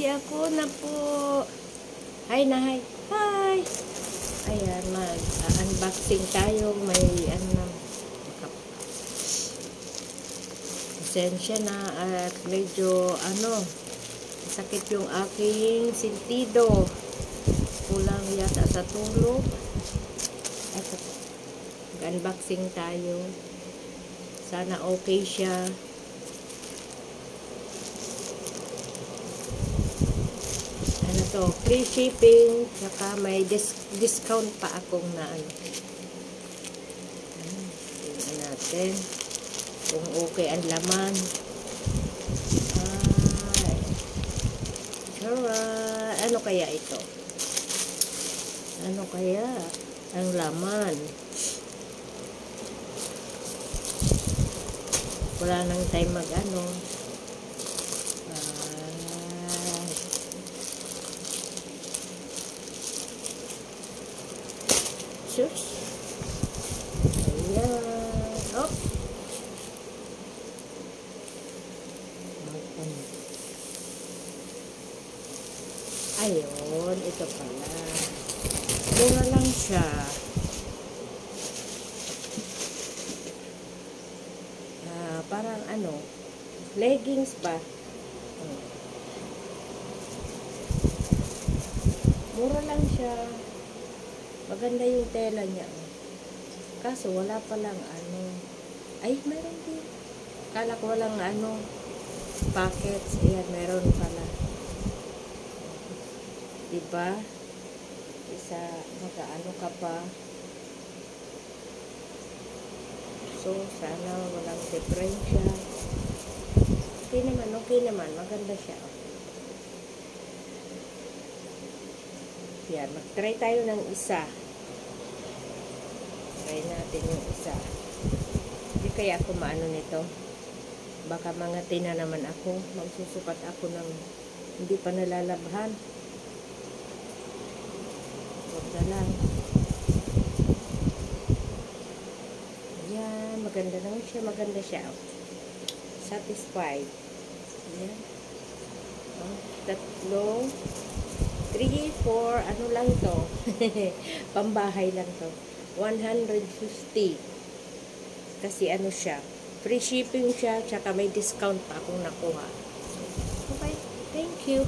ako na po. Hi na, hi. Hi. Ayan, mag-unboxing tayo. May, pasensya na at medyo, sakit yung aking sentido. Kulang yata sa tulog. At mag-unboxing tayo. Sana okay siya. Ano to, free shipping, saka may discount pa akong na tingnan natin kung okay ang laman. Ano kaya ito? Ano kaya ang laman? Wala nang time sus. Ayan. Oh. Ayun, ito pala. Mura lang siya. Parang leggings ba? Mura lang siya. Maganda yung tela niya. Kaso wala palang ay, meron din. Kala ko walang packets. Ayan, meron pala. Diba? Isa, ka pa. So, sana walang diferensya. Okay naman. Maganda siya. Yan, mag-try tayo ng isa. Try natin yung isa. Hindi kaya ako nito. Baka mangati na naman ako. Magsusukat ako ng hindi pa nalalabhan. Huwag na lang. Yan, maganda siya. Satisfied. Yan. Tatlo. 3, 4, lang to. Pambahay lang to. 150. Kasi siya. Free shipping siya, tsaka may discount pa akong nakuha. Okay, thank you.